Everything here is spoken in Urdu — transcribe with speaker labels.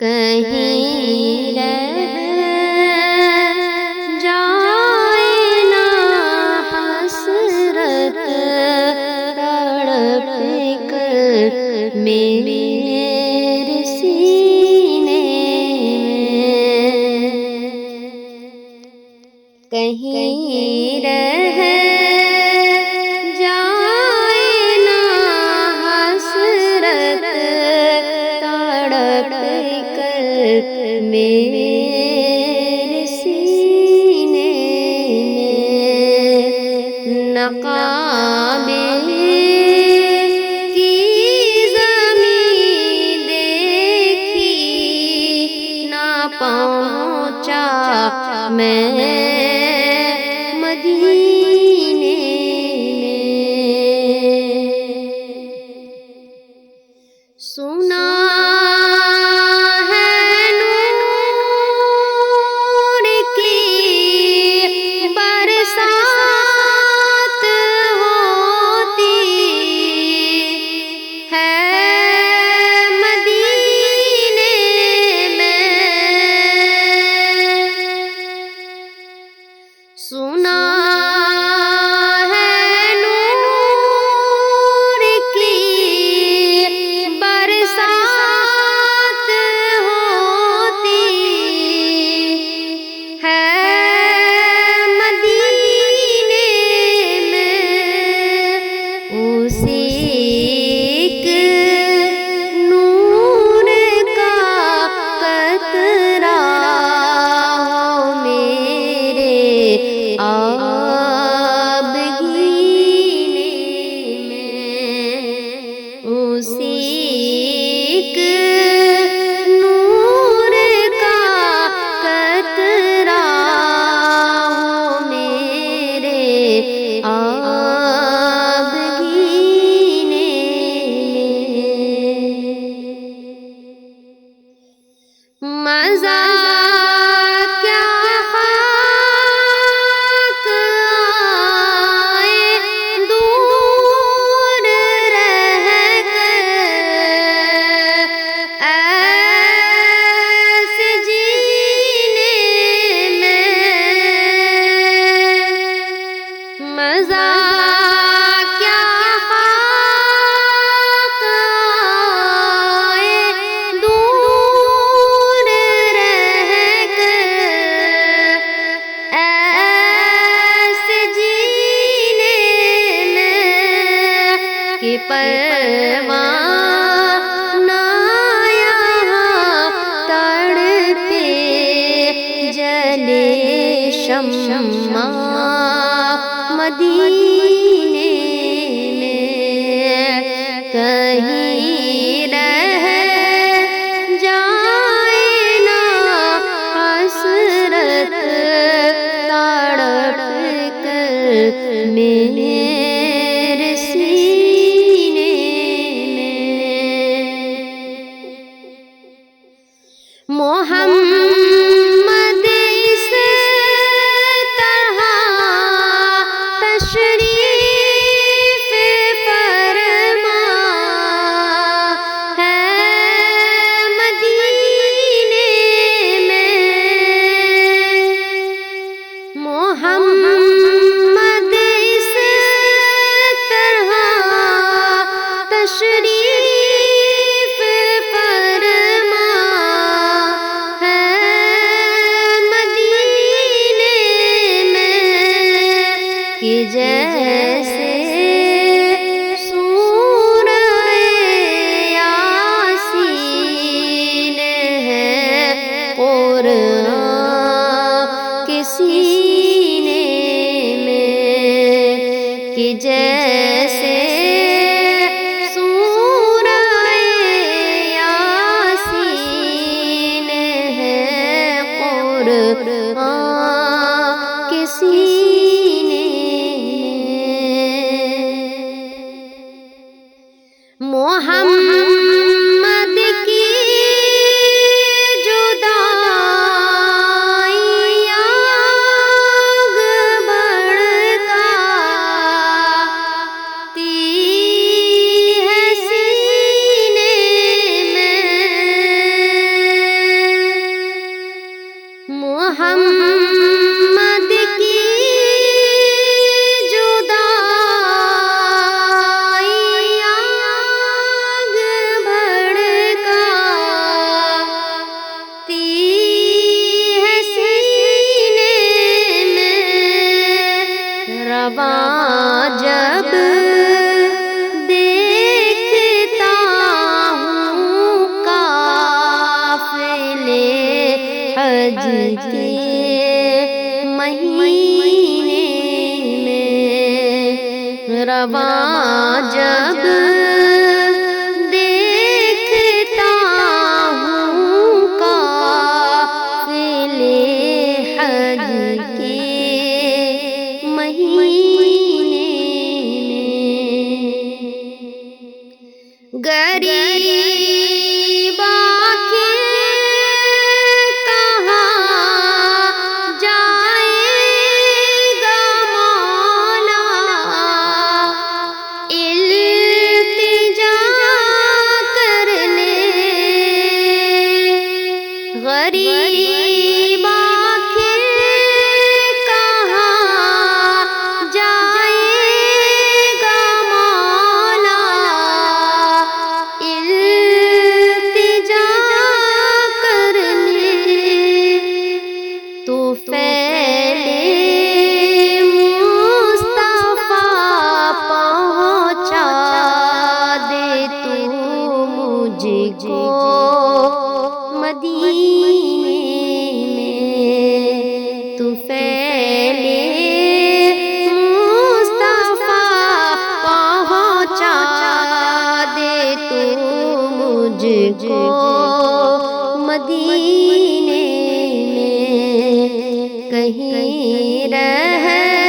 Speaker 1: کہیں رہ جائے نہ حسرت تڑپ کر میرے سینے میں، کہیں رہ جائے نہ حسرت تڑپ کر میرے سینے میں، نقابِ کی زمین دیکھی نہ پہنچا میں مدینے میں، سنا ہے نور کی برسات ہوتی ہے مدینے میں، سنا ہے نور کی برسات ہوتی ہے مدینے میں، اسی نور کا قطرہ ہو میرے آبگینے میں، اسی نور کا قطرہ ہو میرے آبگینے میں، مزہ کیا خاک آئے دور رہ کر، ایسے جینے میں، مزہ کیا خاک آئے دور رہ کر، ایسے جینے میں، کہ پروانہ یہاں تڑپے جلے شمع مدینے میں، کہیں رہ جائے نہ حسرت تڑپ کر میرے سینے میں، محمد اس طرح تشریف فرما ہے مدینے میں، محمد اس طرح تشریف فرما ہے مدینے میں، کہ جیسے سورہ یاسین ہے قرآن کے سینے میں، کہ جیسے سورہ یاسین ہے قرآن کے سینے میں، محمد کی جدائی آگ بڑھتا تی ہے سینے میں، حج کے مہینے میں رواں جب دیکھتا ہوں قافلے حج کے مہینے میں غریب غریب آنکھیں کہاں جائے گا مولا التجا کرنے تو پہلے مصطفیٰ پہنچا دے تو مجھ کو مدینے میں تو پہلے مصطفیٰ پہنچا دے تو مجھ کو مدینے میں کہیں رہ